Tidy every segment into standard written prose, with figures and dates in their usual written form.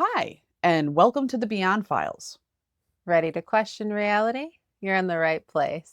Hi, and welcome to the Beyond Files. Ready to question reality? You're in the right place.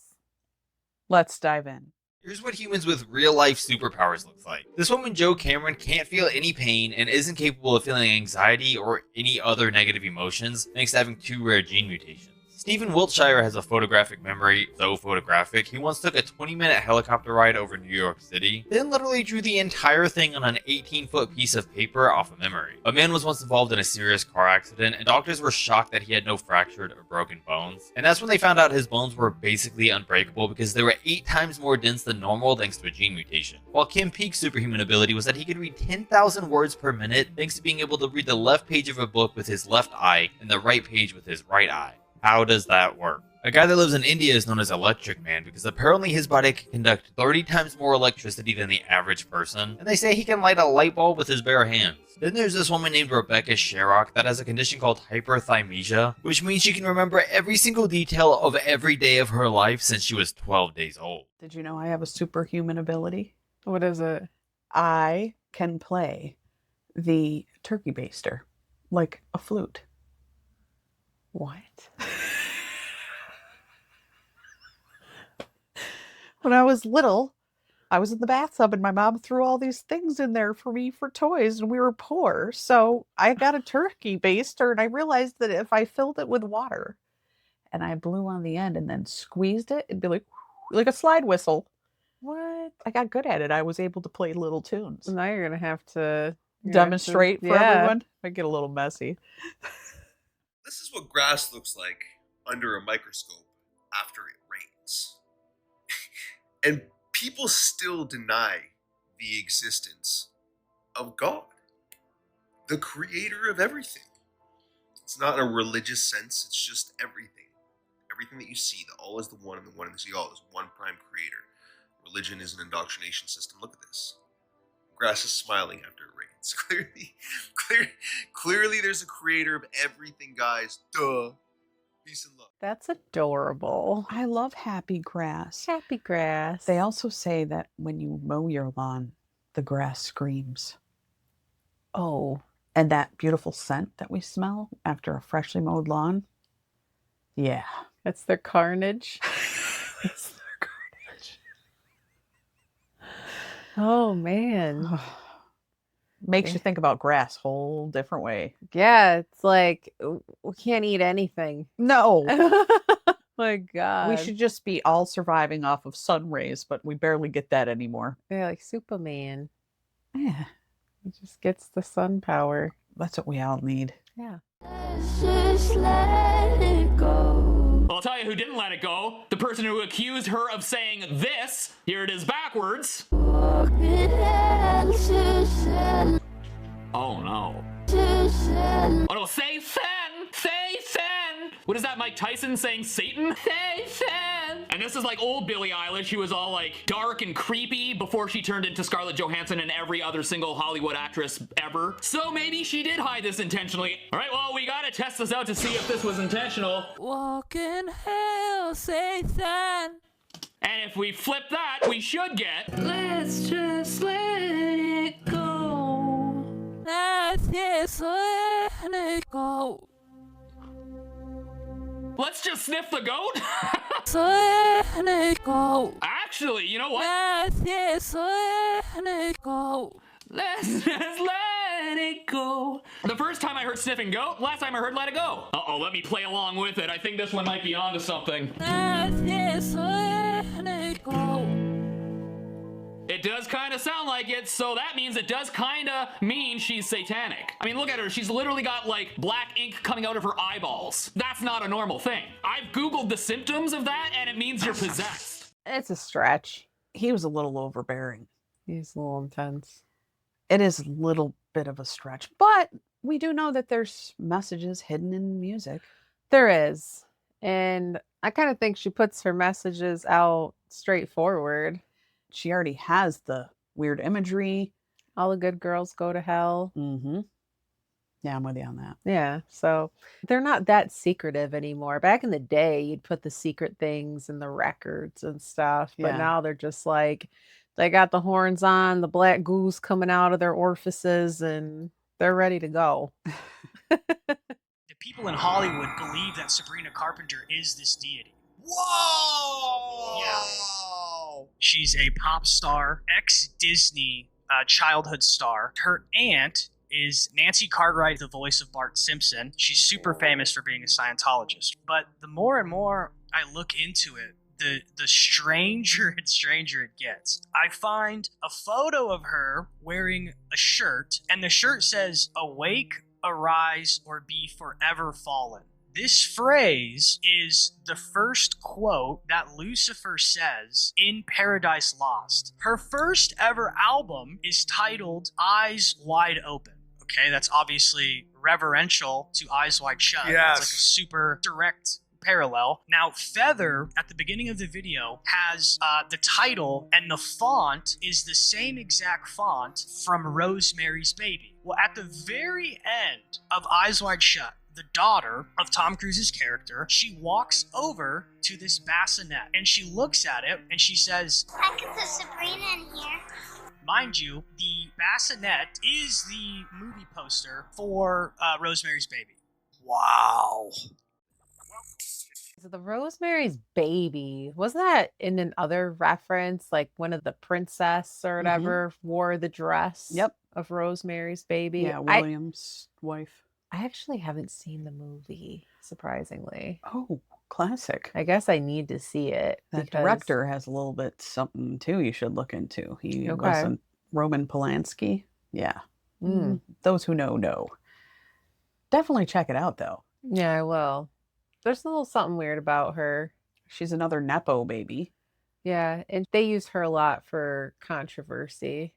Let's dive in. Here's what humans with real-life superpowers looks like. This woman, Jo Cameron, can't feel any pain and isn't capable of feeling anxiety or any other negative emotions thanks to having two rare gene mutations. Stephen Wiltshire has a photographic memory, so photographic, he once took a 20-minute helicopter ride over New York City, then literally drew the entire thing on an 18-foot piece of paper off of memory. A man was once involved in a serious car accident, and doctors were shocked that he had no fractured or broken bones. And that's when they found out his bones were basically unbreakable because they were 8 times more dense than normal thanks to a gene mutation. While Kim Peek's superhuman ability was that he could read 10,000 words per minute thanks to being able to read the left page of a book with his left eye and the right page with his right eye. How does that work? A guy that lives in India is known as Electric Man because apparently his body can conduct 30 times more electricity than the average person, and they say he can light a light bulb with his bare hands. Then there's this woman named Rebecca Sherrock that has a condition called hyperthymesia, which means she can remember every single detail of every day of her life since she was 12 days old. Did you know I have a superhuman ability? What is it? I can play the turkey baster like a flute. What? When I was little, I was in the bathtub and my mom threw all these things in there for me for toys, and we were poor. So I got a turkey baster, and I realized that if I filled it with water and I blew on the end and then squeezed it, it'd be like a slide whistle. What? I got good at it. I was able to play little tunes. Now you're gonna have to Demonstrate for everyone. I get a little messy. This is what grass looks like under a microscope after it rains. And people still deny the existence of God, the creator of everything. It's not in a religious sense, it's just everything. Everything that you see, the all is the one and the one is the all, is one prime creator. Religion is an indoctrination system. Look at this. Grass is smiling after it rains. Clearly there's a creator of everything, guys. Duh. Peace and love. That's adorable. I love happy grass. Happy grass. They also say that when you mow your lawn, the grass screams. Oh. And that beautiful scent that we smell after a freshly mowed lawn. Yeah. That's their carnage. It's their carnage. Oh, man. Makes you think about grass a whole different way. Yeah, it's like we can't eat anything. No. My God. We should just be all surviving off of sun rays, but we barely get that anymore. Yeah, like Superman. Yeah. He just gets the sun power. That's what we all need. Yeah. Just let it go. I'll tell you who didn't let it go. The person who accused her of saying this. Here it is backwards. Walk it hell to sell, Oh no. to sell. Oh no, say Fen! Say Fen! What is that, Mike Tyson saying Satan? Say Fen! And this is like old Billie Eilish. She was all like dark and creepy before she turned into Scarlett Johansson and every other single Hollywood actress ever. So maybe she did hide this intentionally. Alright, well, we gotta test this out to see if this was intentional. Walk in hell, Satan. And if we flip that, we should get... Let's just let it go. Let's just let it go. Let's just sniff the goat? Let it go. Actually, you know what? Let's just let it go. Let's just let it go. The first time I heard sniffing goat, last time I heard let it go. Uh-oh, let me play along with it. I think this one might be onto something. Let's just let it go. It does kind of sound like it, so that means it does kind of mean she's satanic. I mean, look at her. She's literally got, like, black ink coming out of her eyeballs. That's not a normal thing. I've Googled the symptoms of that, and it means you're possessed. It's a stretch. He was a little overbearing. He's a little intense. It is a little bit of a stretch, but we do know that there's messages hidden in music. There is. And I kind of think she puts her messages out straightforward. She already has the weird imagery. All the good girls go to hell. Mm-hmm. Yeah, I'm with you on that. Yeah, so they're not that secretive anymore. Back in the day, you'd put the secret things in the records and stuff, but Yeah. now they're just like, they got the horns on, the black goose coming out of their orifices, and they're ready to go. The people in Hollywood believe that Sabrina Carpenter is this deity. Whoa! Yeah. She's a pop star, ex-Disney childhood star. Her aunt is Nancy Cartwright, the voice of Bart Simpson. She's super famous for being a Scientologist. But the more and more I look into it, the stranger and stranger it gets. I find a photo of her wearing a shirt, and the shirt says, "Awake, arise, or be forever fallen." This phrase is the first quote that Lucifer says in Paradise Lost. Her first ever album is titled Eyes Wide Open. Okay, that's obviously reverential to Eyes Wide Shut. Yes. It's like a super direct parallel. Now, Feather, at the beginning of the video, has the title, and the font is the same exact font from Rosemary's Baby. Well, at the very end of Eyes Wide Shut, the daughter of Tom Cruise's character, she walks over to this bassinet, and she looks at it, and she says, I could put Sabrina in here. mind you, the bassinet is the movie poster for Rosemary's Baby. Wow. So the Rosemary's Baby, wasn't that in another reference? Like one of the princess or whatever wore the dress of Rosemary's Baby? Yeah, William's wife. I actually haven't seen the movie, surprisingly. Oh, classic. I guess I need to see it. That director has a little bit something too you should look into. He wasn't Roman Polanski. Yeah. Those who know. Definitely check it out though. Yeah, I will. There's a little something weird about her. She's another Nepo baby. Yeah, and they use her a lot for controversy.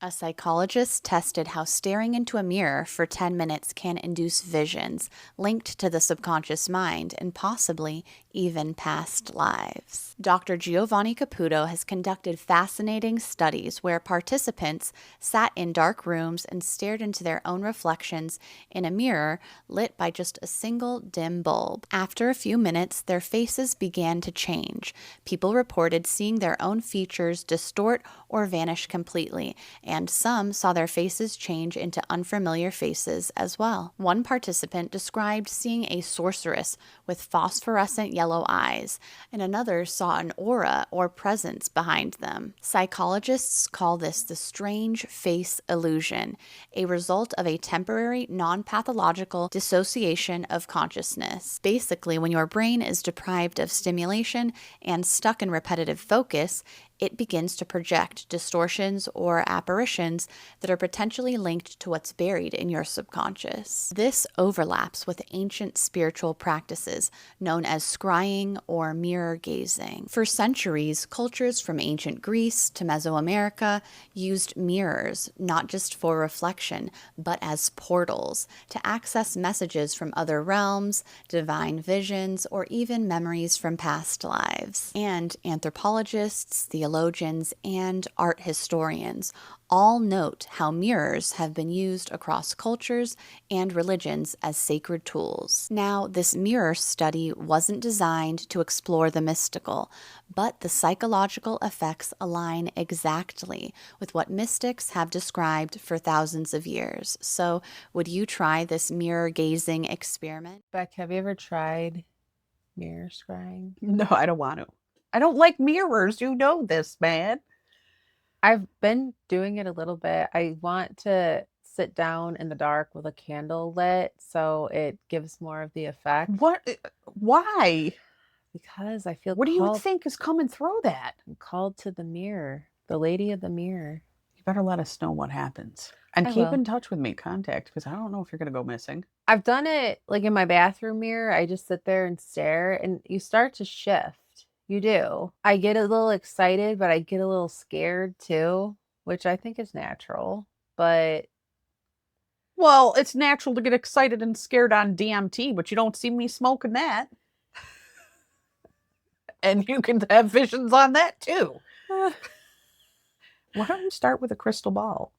A psychologist tested how staring into a mirror for 10 minutes can induce visions linked to the subconscious mind and possibly even past lives. Dr. Giovanni Caputo has conducted fascinating studies where participants sat in dark rooms and stared into their own reflections in a mirror lit by just a single dim bulb. After a few minutes, their faces began to change. People reported seeing their own features distort or vanish completely, and some saw their faces change into unfamiliar faces as well. One participant described seeing a sorceress with phosphorescent yellow eyes, and another saw an aura or presence behind them. Psychologists call this the strange face illusion, a result of a temporary non-pathological dissociation of consciousness. Basically, when your brain is deprived of stimulation and stuck in repetitive focus, it begins to project distortions or apparitions that are potentially linked to what's buried in your subconscious. This overlaps with ancient spiritual practices known as scrying or mirror gazing. For centuries, cultures from ancient Greece to Mesoamerica used mirrors not just for reflection, but as portals to access messages from other realms, divine visions, or even memories from past lives. And anthropologists, theologians, and art historians all note how mirrors have been used across cultures and religions as sacred tools. Now, this mirror study wasn't designed to explore the mystical, but the psychological effects align exactly with what mystics have described for thousands of years. So, would you try this mirror gazing experiment? Beck, have you ever tried mirror scrying? No, I don't want to. I don't like mirrors. You know this, man. I've been doing it a little bit. I want to sit down in the dark with a candle lit so it gives more of the effect. What? Why? Because I feel What do you called, think is coming through that? I'm called to the mirror, the lady of the mirror. You better let us know what happens. And I keep will. in touch with me, contact, because I don't know if you're going to go missing. I've done it like in my bathroom mirror. I just sit there and stare, and you start to shift. You do. I get a little excited, but I get a little scared too, which I think is natural. But Well, it's natural to get excited and scared on DMT, but you don't see me smoking that. And you can have visions on that too. Why don't you start with a crystal ball?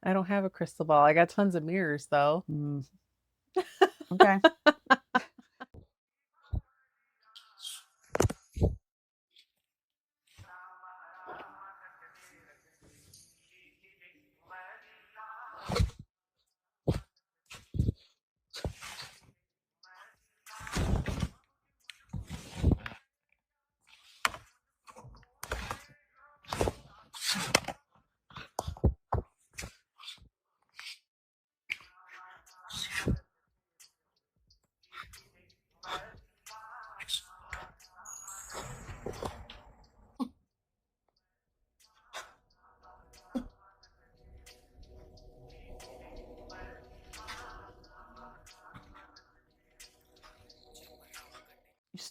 I don't have a crystal ball. I got tons of mirrors though. Okay.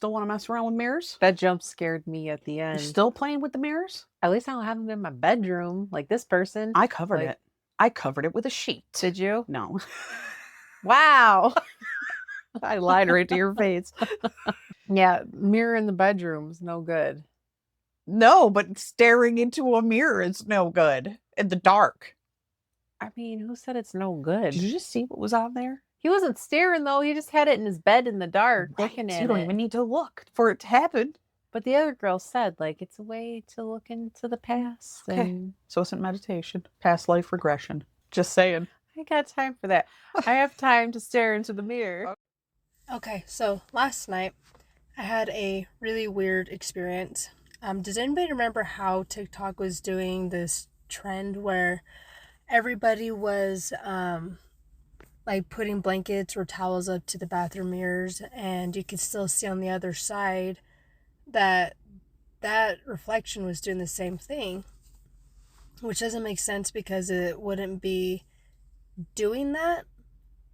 still want to mess around with mirrors? That jump scared me at the You're end. still playing with the mirrors? At least I don't have them in my bedroom like this person. I covered Like- it. I covered it with a sheet. Did you? No. Wow. I lied right to your face. Yeah, mirror in the bedroom is no good. No, but staring into a mirror is no good in the dark. I mean, who said it's no good? Did you just see what was on there? He wasn't staring though. He just had it in his bed in the dark, looking Right, at you don't it. even need to look for it to happen. But the other girl said, like, it's a way to look into the past. Okay. And So isn't meditation. Past life regression. Just saying. I got time for that. I have time to stare into the mirror. Okay, so last night I had a really weird experience. Does anybody remember how TikTok was doing this trend where everybody was like putting blankets or towels up to the bathroom mirrors, and you could still see on the other side that reflection was doing the same thing, which doesn't make sense because it wouldn't be doing that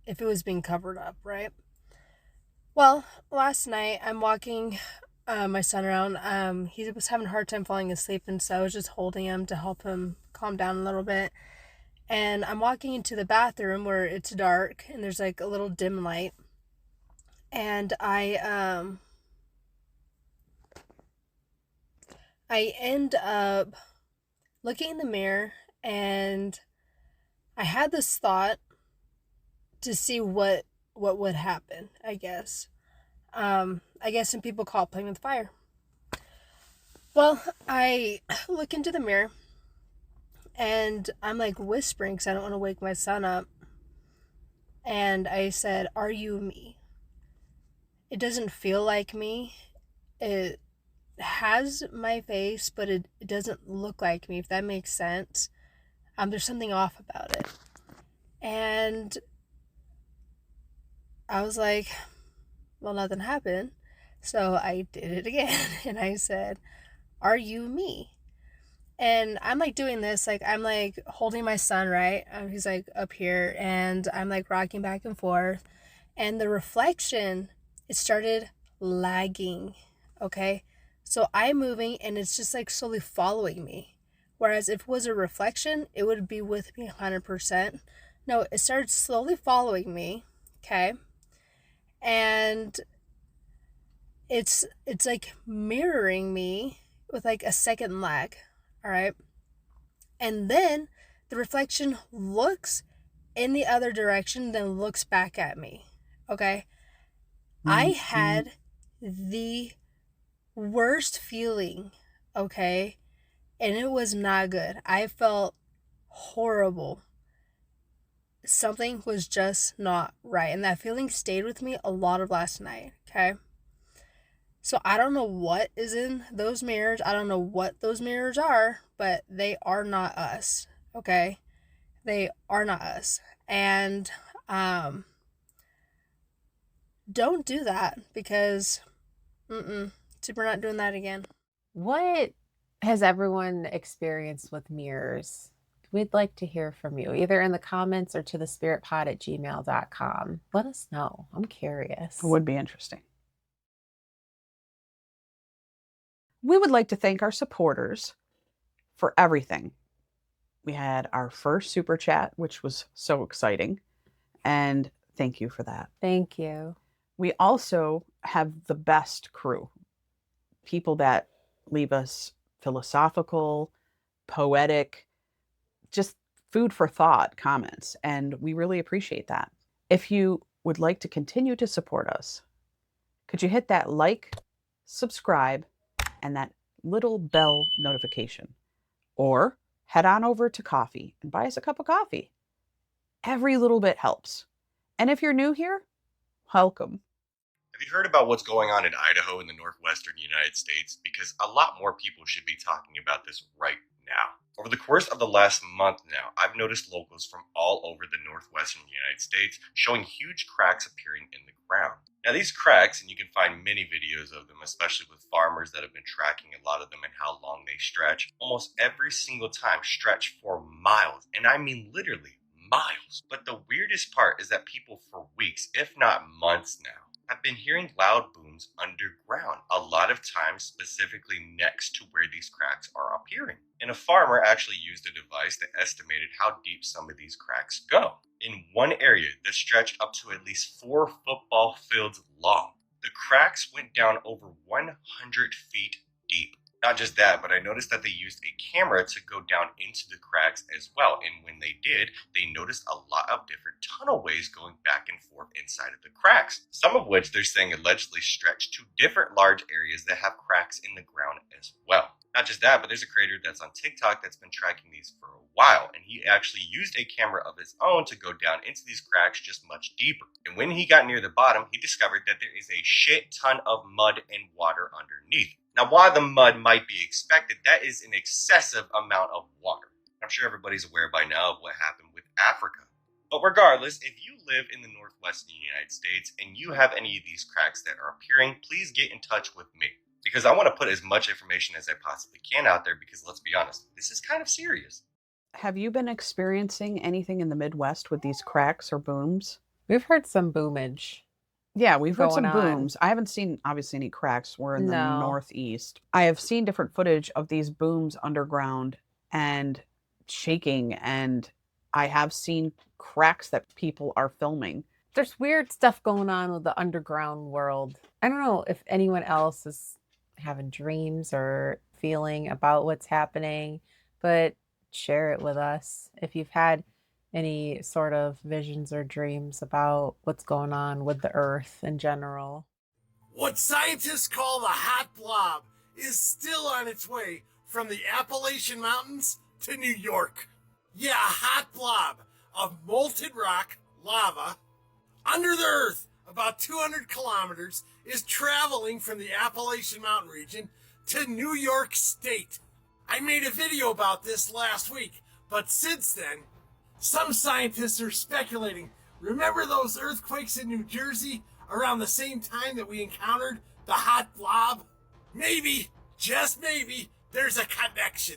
if it was being covered up, right? Well, last night I'm walking my son around. He was having a hard time falling asleep, and so I was just holding him to help him calm down a little bit. And I'm walking into the bathroom where it's dark and there's like a little dim light. And I end up looking in the mirror, and I had this thought to see what would happen, I guess. I guess some people call it playing with fire. Well, I look into the mirror, and I'm like whispering because I don't want to wake my son up. And I said, "Are you me?" It doesn't feel like me. It has my face, but it doesn't look like me, if that makes sense. There's something off about it. And I was like, well, nothing happened. So I did it again. And I said, "Are you me?" And I'm like doing this, like I'm like holding my son, right? He's like up here, and I'm like rocking back and forth. And the reflection, it started lagging, okay? So I'm moving, and it's just like slowly following me. Whereas if it was a reflection, it would be with me 100%. No, it started slowly following me, okay? And it's like mirroring me with like a second lag, all right? And then the reflection looks in the other direction, then looks back at me, okay? I had the worst feeling, okay? And it was not good. I felt horrible. Something was just not right. And that feeling stayed with me a lot of last night, okay? So I don't know what is in those mirrors. I don't know what those mirrors are, but they are not us, okay? They are not us. And don't do that, because super not doing that again. What has everyone experienced with mirrors? We'd like to hear from you, either in the comments or to the spiritpod@gmail.com. Let us know. I'm curious. It would be interesting. We would like to thank our supporters for everything. We had our first super chat, which was so exciting, and thank you for that. Thank you. We also have the best crew. People that leave us philosophical, poetic, just food for thought comments, and we really appreciate that. If you would like to continue to support us, could you hit that like, subscribe, and that little bell notification? Or head on over to coffee and buy us a cup of coffee. Every little bit helps. And if you're new here, welcome. Have you heard about what's going on in Idaho in the northwestern United States? Because a lot more people should be talking about this right now. Over the course of the last month now, I've noticed locals from all over the northwestern United States showing huge cracks appearing in the ground. Now these cracks, and you can find many videos of them, especially with farmers that have been tracking a lot of them and how long they stretch, almost every single time stretch for miles, and I mean literally miles. But the weirdest part is that people for weeks, if not months now, have been hearing loud booms underground, a lot of times specifically next to where these cracks are appearing. And a farmer actually used a device that estimated how deep some of these cracks go. In one area that stretched up to at least 4 football fields long, the cracks went down over 100 feet deep. Not just that, but I noticed that they used a camera to go down into the cracks as well. And when they did, they noticed a lot of different tunnelways going back and forth inside of the cracks. Some of which they're saying allegedly stretch to different large areas that have cracks in the ground as well. Not just that, but there's a creator that's on TikTok that's been tracking these for a while, and he actually used a camera of his own to go down into these cracks just much deeper. And when he got near the bottom, he discovered that there is a shit ton of mud and water underneath. Now, while the mud might be expected, that is an excessive amount of water. I'm sure everybody's aware by now of what happened with Africa. But regardless, if you live in the northwestern United States and you have any of these cracks that are appearing, please get in touch with me. Because I want to put as much information as I possibly can out there, because let's be honest, this is kind of serious. Have you been experiencing anything in the Midwest with these cracks or booms? We've heard some boomage. Yeah, we've heard some going on. booms. I haven't seen, obviously, any cracks. We're in the No. Northeast. I have seen different footage of these booms underground and shaking, and I have seen cracks that people are filming. There's weird stuff going on with the underground world. I don't know if anyone else is having dreams or feeling about what's happening, but share it with us if you've had any sort of visions or dreams about what's going on with the earth in general. What scientists call the hotblob is still on its way from the Appalachian Mountains to New York. Yeah, a hot blob of molten rock, lava, under the earth, about 200 kilometers, is traveling from the Appalachian Mountain region to New York State. I made a video about this last week, but since then, some scientists are speculating. Remember those earthquakes in New Jersey around the same time that we encountered the hot blob? Maybe, just maybe, there's a connection.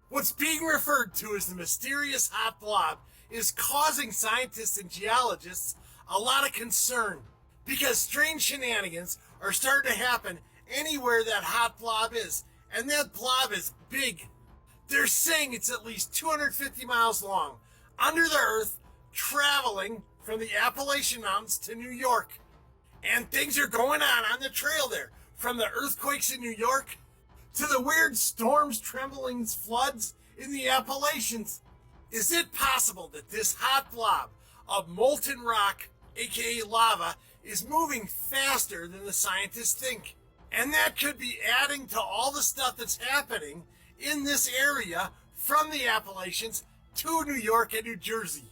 What's being referred to as the mysterious hot blob is causing scientists and geologists a lot of concern, because strange shenanigans are starting to happen anywhere that hot blob is, and that blob is big. They're saying it's at least 250 miles long, under the earth, traveling from the Appalachian Mountains to New York. And things are going on the trail there, from the earthquakes in New York to the weird storms, tremblings, floods in the Appalachians. Is it possible that this hot blob of molten rock, aka lava, is moving faster than the scientists think? And that could be adding to all the stuff that's happening in this area from the Appalachians to New York and New Jersey.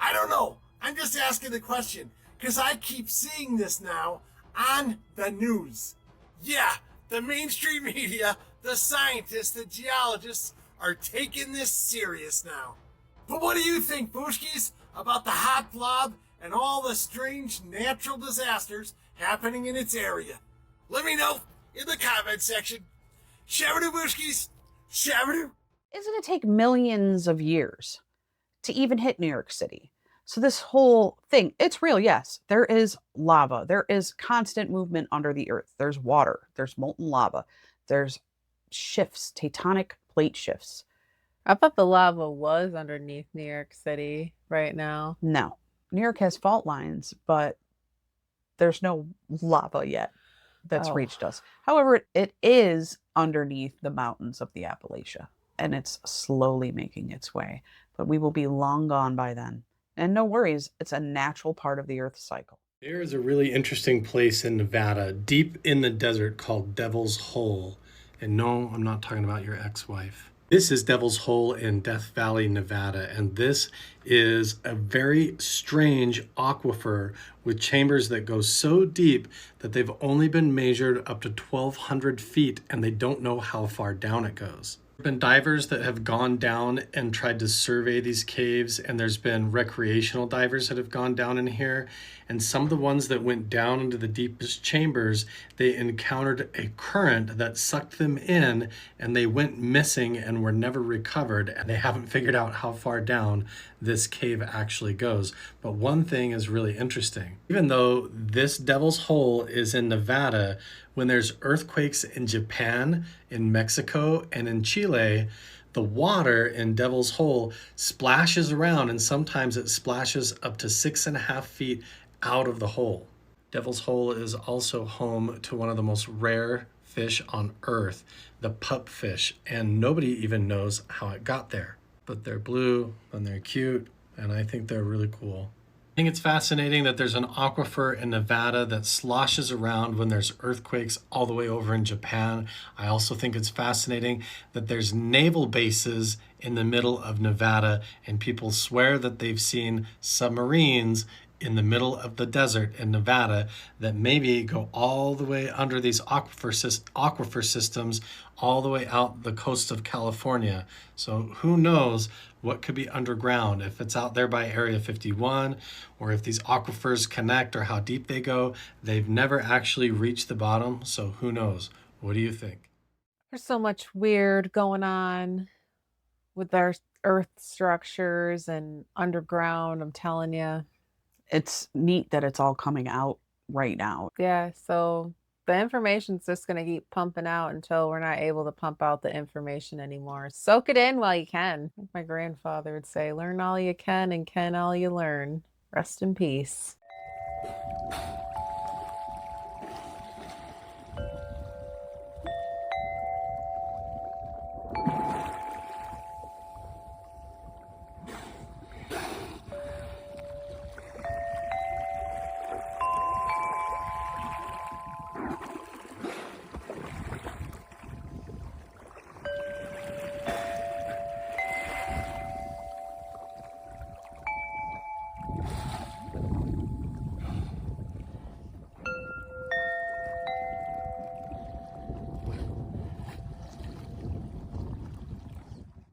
I don't know. I'm just asking the question, because I keep seeing this now on the news. Yeah, the mainstream media, the scientists, the geologists are taking this serious now. But what do you think, Booshkies, about the hot blob and all the strange natural disasters happening in its area? Let me know in the comment section. Shabadoo, Booshkies. Shabadoo. Isn't it take millions of years to even hit New York City? So this whole thing, it's real, yes. There is lava. There is constant movement under the earth. There's water. There's molten lava. There's shifts, tectonic plate shifts. I thought the lava was underneath New York City right now. No. New York has fault lines, but there's no lava yet that's reached us. However, it is underneath the mountains of the Appalachia, and it's slowly making its way. But we will be long gone by then. And no worries, it's a natural part of the Earth's cycle. There is a really interesting place in Nevada, deep in the desert, called Devil's Hole. And no, I'm not talking about your ex-wife. This is Devil's Hole in Death Valley, Nevada, and this is a very strange aquifer with chambers that go so deep that they've only been measured up to 1,200 feet, and they don't know how far down it goes. There have been divers that have gone down and tried to survey these caves, and there's been recreational divers that have gone down in here. And some of the ones that went down into the deepest chambers, they encountered a current that sucked them in, and they went missing and were never recovered. And they haven't figured out how far down this cave actually goes. But one thing is really interesting. Even though this Devil's Hole is in Nevada, when there's earthquakes in Japan, in Mexico, and in Chile, the water in Devil's Hole splashes around, and sometimes it splashes up to 6.5 feet out of the hole. Devil's Hole is also home to one of the most rare fish on Earth, the pupfish, and nobody even knows how it got there. But they're blue and they're cute, and I think they're really cool. I think it's fascinating that there's an aquifer in Nevada that sloshes around when there's earthquakes all the way over in Japan. I also think it's fascinating that there's naval bases in the middle of Nevada, and people swear that they've seen submarines in the middle of the desert in Nevada that maybe go all the way under these aquifer systems all the way out the coast of California. So who knows what could be underground, if it's out there by Area 51, or if these aquifers connect, or how deep they go. They've never actually reached the bottom, so who knows? What do you think? There's so much weird going on with our earth structures and underground, I'm telling you. It's neat that it's all coming out right now. Yeah, so the information's just going to keep pumping out until we're not able to pump out the information anymore. Soak it in while you can. Like my grandfather would say, learn all you can and can all you learn. Rest in peace.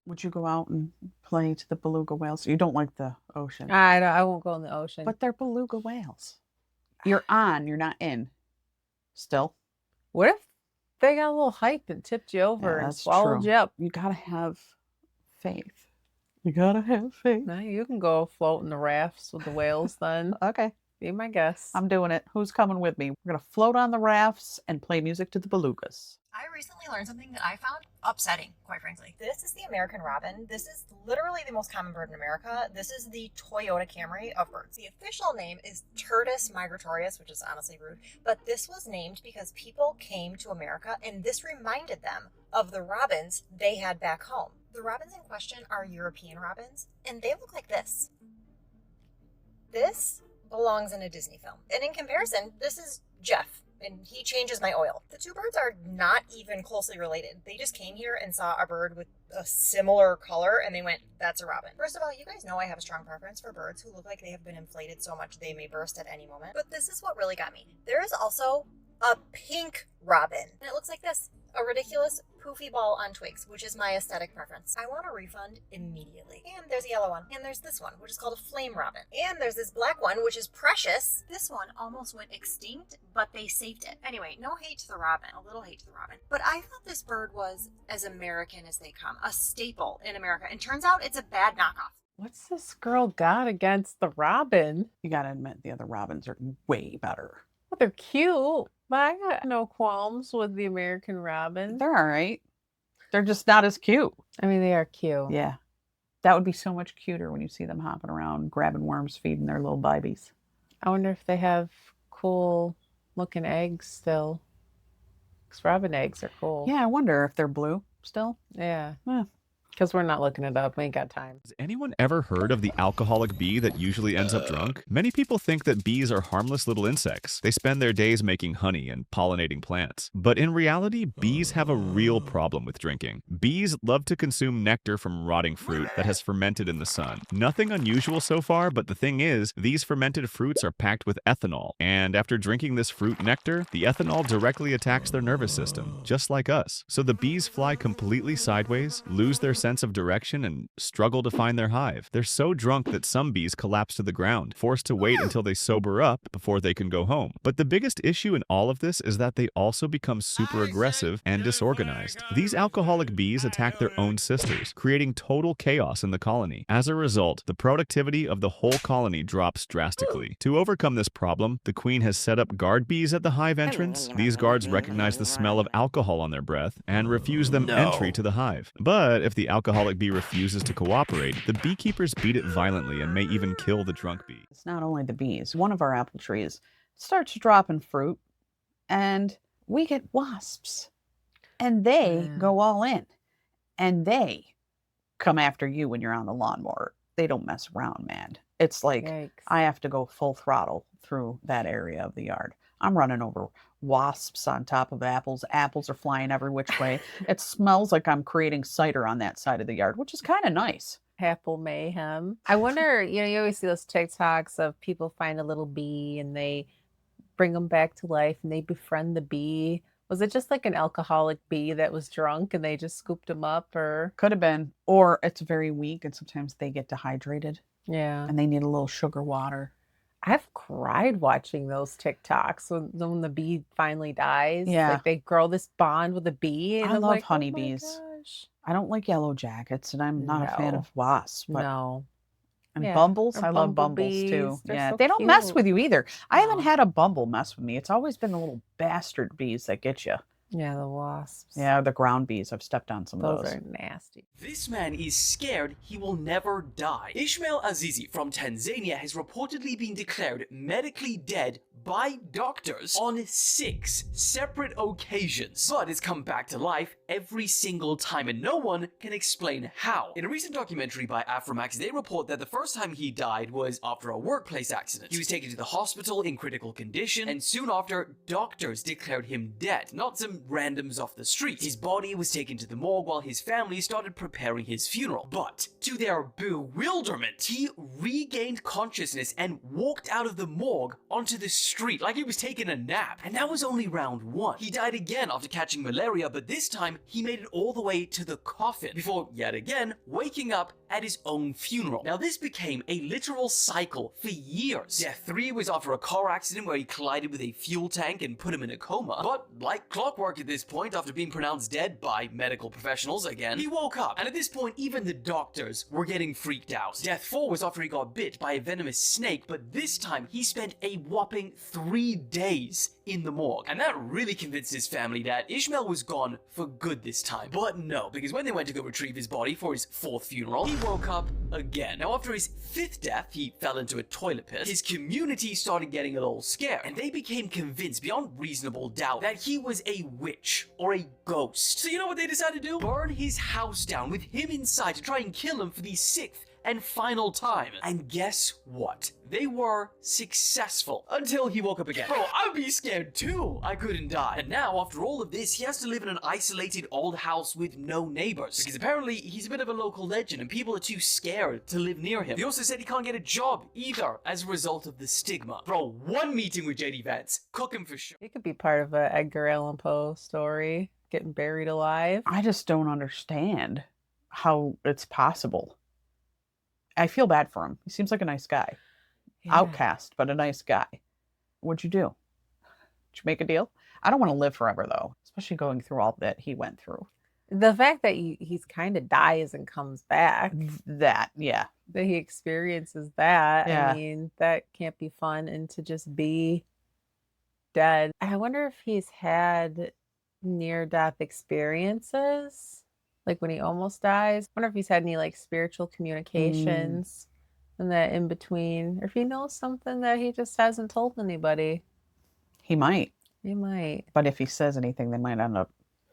Would you go out and play to the beluga whales? You don't like the ocean. I won't go in the ocean. But they're beluga whales. You're on, you're not in. Still. What if they got a little hype and tipped you over and swallowed you up? You gotta have faith. You gotta have faith. Now you can go float in the rafts with the whales then. Okay. Be my guest. I'm doing it. Who's coming with me? We're gonna float on the rafts and play music to the belugas. I recently learned something that I found upsetting, quite frankly. This is the American robin. This is literally the most common bird in America. This is the Toyota Camry of birds. The official name is Turdus migratorius, which is honestly rude, but this was named because people came to America and this reminded them of the robins they had back home. The robins in question are European robins, and they look like this. This belongs in a Disney film. And in comparison, this is Jeff, and he changes my oil. The two birds are not even closely related. They just came here and saw a bird with a similar color, and they went, that's a robin. First of all, you guys know I have a strong preference for birds who look like they have been inflated so much they may burst at any moment. But this is what really got me. There is also a pink robin, and it looks like this. A ridiculous poofy ball on twigs, which is my aesthetic preference. I want a refund immediately. And there's a yellow one. And there's this one, which is called a flame robin. And there's this black one, which is precious. This one almost went extinct, but they saved it. Anyway, no hate to the robin. A little hate to the robin. But I thought this bird was as American as they come. A staple in America. And turns out it's a bad knockoff. What's this girl got against the robin? You gotta admit, the other robins are way better. Well, they're cute, but I got no qualms with the American robin. They're all right. They're just not as cute. I mean, they are cute. Yeah. That would be so much cuter when you see them hopping around, grabbing worms, feeding their little babies. I wonder if they have cool looking eggs still. Because robin eggs are cool. Yeah, I wonder if they're blue still. Yeah. Because we're not looking it up. We ain't got time. Has anyone ever heard of the alcoholic bee that usually ends up drunk? Many people think that bees are harmless little insects. They spend their days making honey and pollinating plants. But in reality, bees have a real problem with drinking. Bees love to consume nectar from rotting fruit that has fermented in the sun. Nothing unusual so far, but the thing is, these fermented fruits are packed with ethanol. And after drinking this fruit nectar, the ethanol directly attacks their nervous system, just like us. So the bees fly completely sideways, lose their sense of direction, and struggle to find their hive. They're so drunk that some bees collapse to the ground, forced to wait until they sober up before they can go home. But the biggest issue in all of this is that they also become super aggressive and disorganized. These alcoholic bees attack their own sisters, creating total chaos in the colony. As a result, the productivity of the whole colony drops drastically. To overcome this problem, the queen has set up guard bees at the hive entrance. These guards recognize the smell of alcohol on their breath and refuse them entry to the hive. But if the alcoholic bee refuses to cooperate, the beekeepers beat it violently and may even kill the drunk bee. It's not only the bees. One of our apple trees starts dropping fruit, and we get wasps. And they go all in. And they come after you when you're on the lawnmower. They don't mess around, man. It's like Yikes. I have to go full throttle through that area of the yard. I'm running over wasps on top of apples. Apples are flying every which way. It smells like I'm creating cider on that side of the yard, which is kind of nice. Apple mayhem. I wonder, you always see those TikToks of people find a little bee and they bring them back to life and they befriend the bee. Was it just like an alcoholic bee that was drunk and they just scooped him up, or? Could have been. Or it's very weak and sometimes they get dehydrated. Yeah. And they need a little sugar water. I've cried watching those TikToks when the bee finally dies. Yeah. Like they grow this bond with the bee. And I I'm love like, honeybees. Oh my gosh. I don't like yellow jackets, and I'm not a fan No. of wasps. But No. And Yeah, bumbles, or I love bumbles too. bumblebees. They're Yeah, so they don't mess cute. with you either. I haven't No. had a bumble mess with me. It's always been the little bastard bees that get you. Yeah, the wasps. Yeah, the ground bees. I've stepped on some of Those those. are nasty. This man is scared he will never die. Ismail Azizi from Tanzania has reportedly been declared medically dead by doctors on 6 separate occasions, but has come back to life every single time, and no one can explain how. In a recent documentary by Afromax, they report that the first time he died was after a workplace accident. He was taken to the hospital in critical condition, and soon after, doctors declared him dead, not some randoms off the street. His body was taken to the morgue while his family started preparing his funeral. But, to their bewilderment, he regained consciousness and walked out of the morgue onto the street like he was taking a nap. And that was only round 1. He died again after catching malaria, but this time he made it all the way to the coffin before yet again waking up at his own funeral. Now this became a literal cycle for years. Death 3 was after a car accident where he collided with a fuel tank and put him in a coma. But like clockwork at this point, after being pronounced dead by medical professionals again, he woke up. And at this point, even the doctors were getting freaked out. Death 4 was after he got bit by a venomous snake, but this time he spent a whopping 3 days in the morgue. And that really convinced his family that Ishmael was gone for good this time. But no, because when they went to go retrieve his body for his 4th funeral, he woke up again. Now after his 5th death, he fell into a toilet pit. His community started getting a little scared, and they became convinced beyond reasonable doubt that he was a witch or a ghost. So you know what they decided to do? Burn his house down with him inside to try and kill him for the 6th and final time. And guess what? They were successful until he woke up again. Bro, I'd be scared too. I couldn't die. And now, after all of this, he has to live in an isolated old house with no neighbors. Because apparently, he's a bit of a local legend and people are too scared to live near him. He also said he can't get a job either as a result of the stigma. Bro, one meeting with JD Vance, cook him for sure. It could be part of a Edgar Allan Poe story, getting buried alive. I just don't understand how it's possible. I feel bad for him. He seems like a nice guy. Yeah. Outcast, but a nice guy. What'd you do? Did you make a deal? I don't want to live forever, though, especially going through all that he went through. The fact that he's kind of dies and comes back. That, yeah. That he experiences that. Yeah. I mean, that can't be fun. And to just be dead. I wonder if he's had near-death experiences. Like when he almost dies. I wonder if he's had any like spiritual communications and that in between. Or if he knows something that he just hasn't told anybody. He might. He might. But if he says anything, they might end up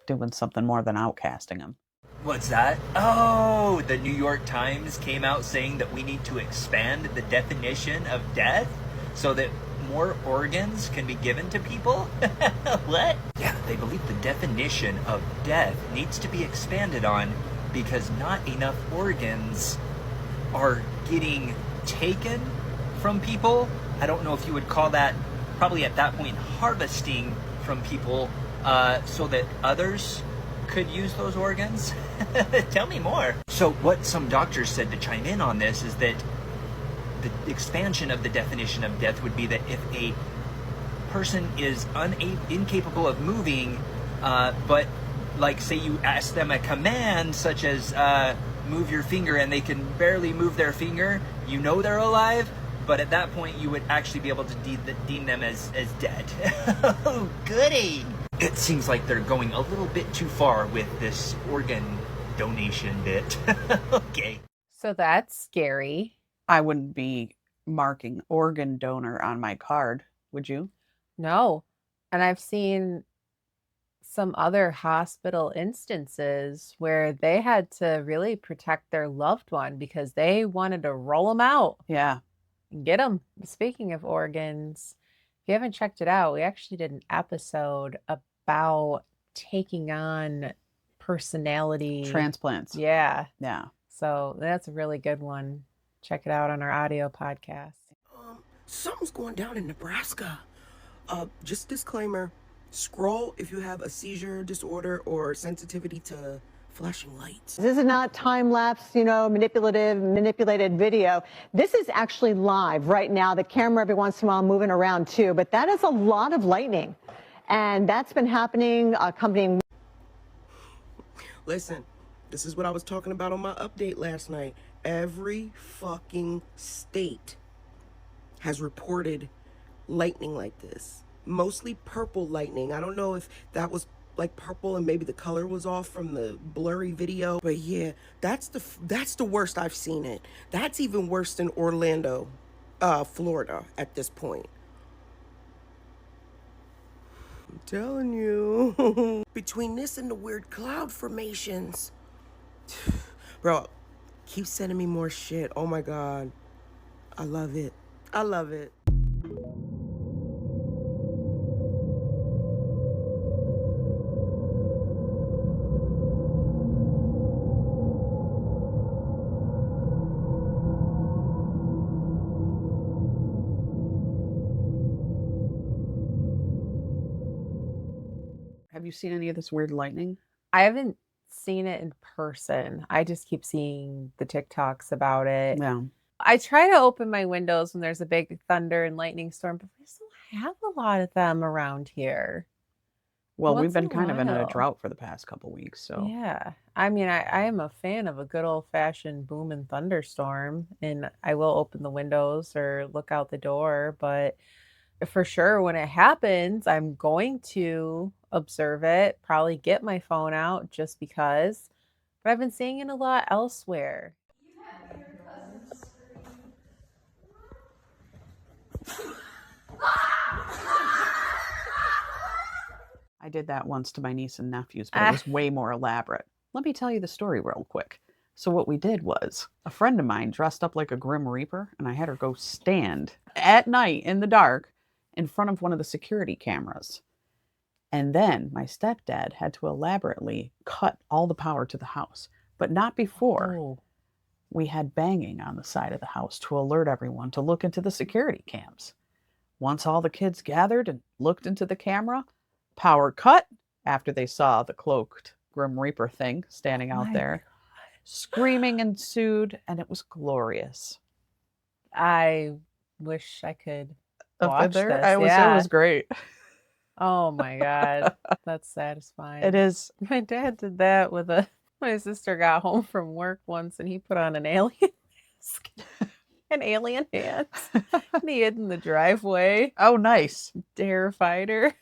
doing something more than outcasting him. What's that? Oh, the New York Times came out saying that we need to expand the definition of death so that more organs can be given to people? What? Yeah, they believe the definition of death needs to be expanded on because not enough organs are getting taken from people. I don't know if you would call that, probably at that point, harvesting from people so that others could use those organs. Tell me more. So what some doctors said to chime in on this is that the expansion of the definition of death would be that if a person is incapable of moving, but like say you ask them a command such as move your finger and they can barely move their finger, you know they're alive, but at that point you would actually be able to deem them as dead. Oh, goody! It seems like they're going a little bit too far with this organ donation bit. Okay. So that's scary. I wouldn't be marking organ donor on my card, would you? No. And I've seen some other hospital instances where they had to really protect their loved one because they wanted to roll them out. Yeah. Get them. Speaking of organs, if you haven't checked it out, we actually did an episode about taking on personality transplants. Yeah. Yeah. So that's a really good one. Check it out on our audio podcast. Something's going down in Nebraska. Just disclaimer, scroll if you have a seizure disorder or sensitivity to flashing lights. This is not time-lapse, manipulated video. This is actually live right now. The camera every once in a while moving around too, but that is a lot of lightning. And that's been happening, accompanying. Listen, this is what I was talking about on my update last night. Every fucking state has reported lightning like this. Mostly purple lightning. I don't know if that was like purple and maybe the color was off from the blurry video. But yeah, that's the worst I've seen it. That's even worse than Orlando, Florida at this point. I'm telling you. Between this and the weird cloud formations. Bro, keep sending me more shit. Oh my God. I love it. I love it. Have you seen any of this weird lightning? I haven't seen it in person. I just keep seeing the TikToks about it. Yeah. I try to open my windows when there's a big thunder and lightning storm, but we still have a lot of them around here. Well, we've Once been in a kind of in a while. drought for the past couple weeks, so Yeah. I mean, I am a fan of a good old-fashioned boom and thunderstorm, and I will open the windows or look out the door, but for sure when it happens, I'm going to observe it, probably get my phone out just because, but I've been seeing it a lot elsewhere. I did that once to my niece and nephews, but it was way more elaborate. Let me tell you the story real quick. So what we did was, a friend of mine dressed up like a Grim Reaper, and I had her go stand at night in the dark in front of one of the security cameras. And then my stepdad had to elaborately cut all the power to the house, but not before we had banging on the side of the house to alert everyone to look into the security cams. Once all the kids gathered and looked into the camera, power cut after they saw the cloaked Grim Reaper thing standing out there. Screaming ensued, and it was glorious. I wish I could Up watch there, this. it was great. Oh my God. That's satisfying. It is. My dad did that with my sister got home from work once and he put on an alien mask and alien hands. And he hid in the driveway. Oh, nice. Terrified her.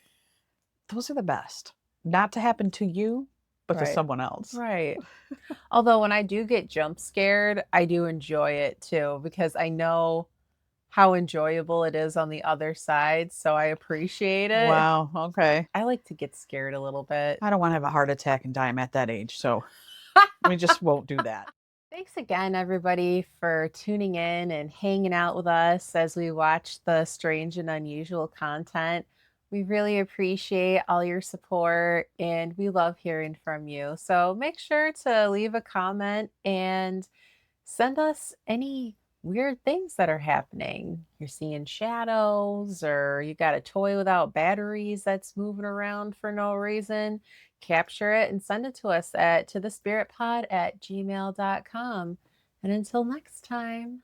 Those are the best. Not to happen to you, but to Right. someone else. Right. Although when I do get jump scared, I do enjoy it too because I know how enjoyable it is on the other side, so I appreciate it. Wow. Okay. I like to get scared a little bit. I don't want to have a heart attack and die. I'm at that age, so We just won't do that. Thanks again, everybody, for tuning in and hanging out with us as we watch the strange and unusual content. We really appreciate all your support and we love hearing from you. So make sure to leave a comment and send us any weird things that are happening. You're seeing shadows, or you got a toy without batteries that's moving around for no reason. Capture it and send it to us at tothespiritpod@gmail.com. And until next time.